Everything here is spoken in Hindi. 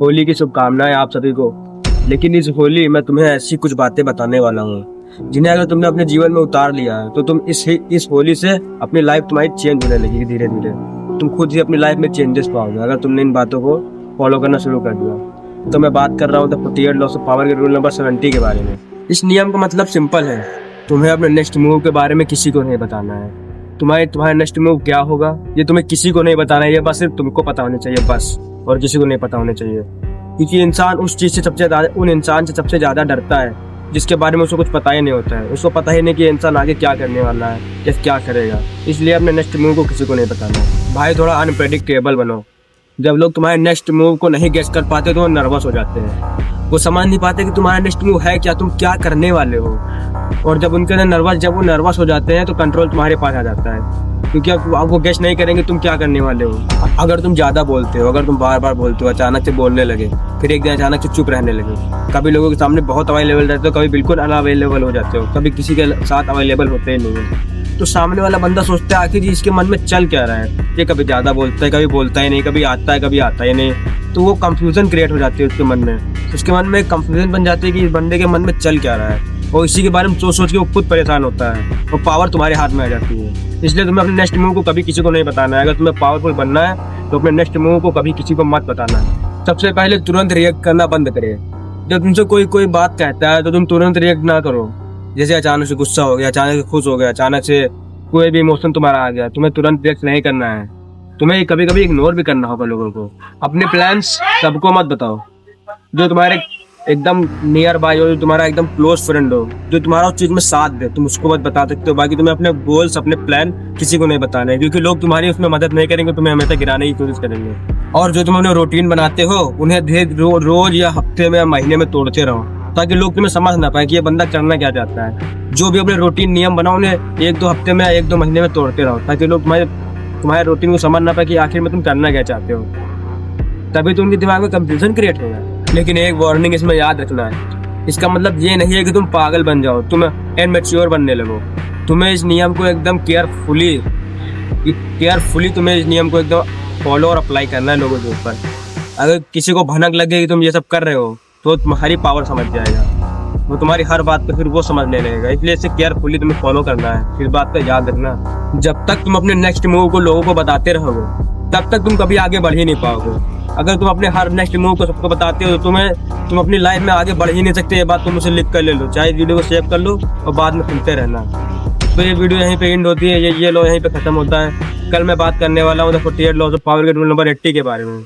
होली की शुभकामनाएं आप सभी को। लेकिन इस होली मैं तुम्हें ऐसी कुछ बातें बताने वाला हूँ जिन्हें अगर तुमने अपने जीवन में उतार लिया है तो तुम इस होली से अपनी लाइफ तुम्हारी चेंज होने लगेगी। धीरे धीरे तुम खुद ही अपनी लाइफ में चेंजेस पाओगे अगर तुमने इन बातों को फॉलो करना शुरू कर दिया। तो मैं बात कर रहा हूँ द 48 लॉस ऑफ पावर के रूल नंबर 70 के बारे में। इस नियम का मतलब सिंपल है, तुम्हें अपने नेक्स्ट मूव के बारे में किसी को नहीं बताना है। तुम्हारा नेक्स्ट मूव क्या होगा ये तुम्हें किसी को नहीं बताना है, ये बस सिर्फ तुमको पता होना चाहिए बस, और किसी को नहीं पता होना चाहिए। क्योंकि इंसान उस चीज से उन इंसान से सबसे ज्यादा डरता है जिसके बारे में उसको कुछ पता ही नहीं होता है। उसको पता ही नहीं कि इंसान आगे क्या करने वाला है या क्या करेगा, इसलिए अपने नेक्स्ट मूव को किसी को नहीं बताना। भाई थोड़ा अनप्रेडिक्टेबल बनो। जब लोग तुम्हारे नेक्स्ट मूव को नहीं गेस कर पाते तो वो नर्वस हो जाते हैं, वो समझ नहीं पाते कि तुम्हारा नेक्स्ट मूव है क्या, तुम क्या करने वाले हो। और जब वो नर्वस हो जाते हैं तो कंट्रोल तुम्हारे पास आ जाता है, क्योंकि अब वो गेस नहीं करेंगे तुम क्या करने वाले हो। अगर तुम ज्यादा बोलते हो, अगर तुम बार बार बोलते हो, अचानक से बोलने लगे, फिर एक दिन अचानक से चुप रहने लगे, कभी लोगों के सामने बहुत अवेलेबल रहते हो, कभी बिल्कुल अनअवेलेबल हो जाते हो, कभी किसी के साथ अवेलेबल होते ही नहीं है, तो सामने वाला बंदा सोचता है आखिर इसके मन में चल क्या रहा है। ये कभी ज्यादा बोलता है, कभी बोलता ही नहीं, कभी आता है, कभी आता ही नहीं। तो वो कंफ्यूजन क्रिएट हो जाती है उसके मन में। उसके मन में एक कंफ्यूजन बन जाती है कि इस बंदे के मन में चल क्या रहा है, और इसी के बारे में सोच सोच के वो खुद परेशान होता है और पावर तुम्हारे हाथ में आ जाती है। इसलिए तुम्हें अपने नेक्स्ट मूव को कभी किसी को नहीं बताना है। अगर तुम्हें पावरफुल बनना है तो अपने नेक्स्ट मूव को कभी किसी को मत बताना है। सबसे पहले तुरंत रिएक्ट करना बंद करें। जब तुमसे कोई बात कहता है तो तुम तुरंत रिएक्ट ना करो। जैसे अचानक से गुस्सा हो गया, अचानक से खुश हो गया, अचानक से कोई भी इमोशन तुम्हारा आ गया, तुम्हें तुरंत रिएक्ट नहीं करना है। तुम्हें कभी कभी इग्नोर भी करना होगा लोगों को। अपने प्लान्स सबको मत बताओ। जो तुम्हारे एकदम नियर बाय हो, जो तुम्हारा एकदम क्लोज फ्रेंड हो, जो तुम्हारा उस चीज में साथ दे, तुम उसको मत बता सकते हो। बाकी तुम्हें अपने गोल्स, अपने प्लान किसी को नहीं बताना है, क्योंकि लोग तुम्हारी उसमें मदद नहीं करेंगे, तुम्हें हमेशा गिराने की कोशिश करेंगे। और जो तुम अपने रूटीन बनाते हो उन्हें रोज या हफ्ते में या महीने में तोड़ते रहो, ताकि लोग तुम्हें समझ ना पाए कि ये बंदा करना क्या चाहता है। जो भी अपने रूटीन नियम बनाओ उन्हें 1-2 हफ्ते में, 1-2 महीने में तोड़ते रहो, ताकि लोग तुम्हारे रूटीन को समझ ना पाए कि आखिर में तुम करना क्या चाहते हो। तभी तो उनके दिमाग में कंफ्यूजन क्रिएट होगा। लेकिन एक वार्निंग इसमें याद रखना है, इसका मतलब ये नहीं है कि तुम पागल बन जाओ, तुम इमैच्योर बनने लगो। तुम्हें इस नियम को एकदम केयरफुली तुम्हें इस नियम को एकदम फॉलो और अप्लाई करना है लोगों के ऊपर। अगर किसी को भनक लगे कि तुम ये सब कर रहे हो तो तुम्हारी पावर समझ जाएगा, वो तुम्हारी हर बात पे फिर वो समझने लगेगा। इसलिए इसे केयरफुली तुम्हें फॉलो करना है। इस बात का याद रखना, जब तक तुम अपने नेक्स्ट मूव को लोगों को बताते रहोगे तब तक तुम कभी आगे बढ़ ही नहीं पाओगे। अगर तुम अपने हर नेक्स्ट मूव को सबको बताते हो तो तुम अपनी लाइफ में आगे बढ़ ही नहीं सकते। ये बात तुम उसे लिख कर ले लो, चाहे वीडियो को सेव कर लो और बाद में सुनते रहना। तो ये वीडियो यहीं पे एंड होती है, ये लो यहीं पे खत्म होता है। कल मैं बात करने वाला हूँ द 48 लॉस ऑफ पावर के रूल नंबर 80 के बारे में।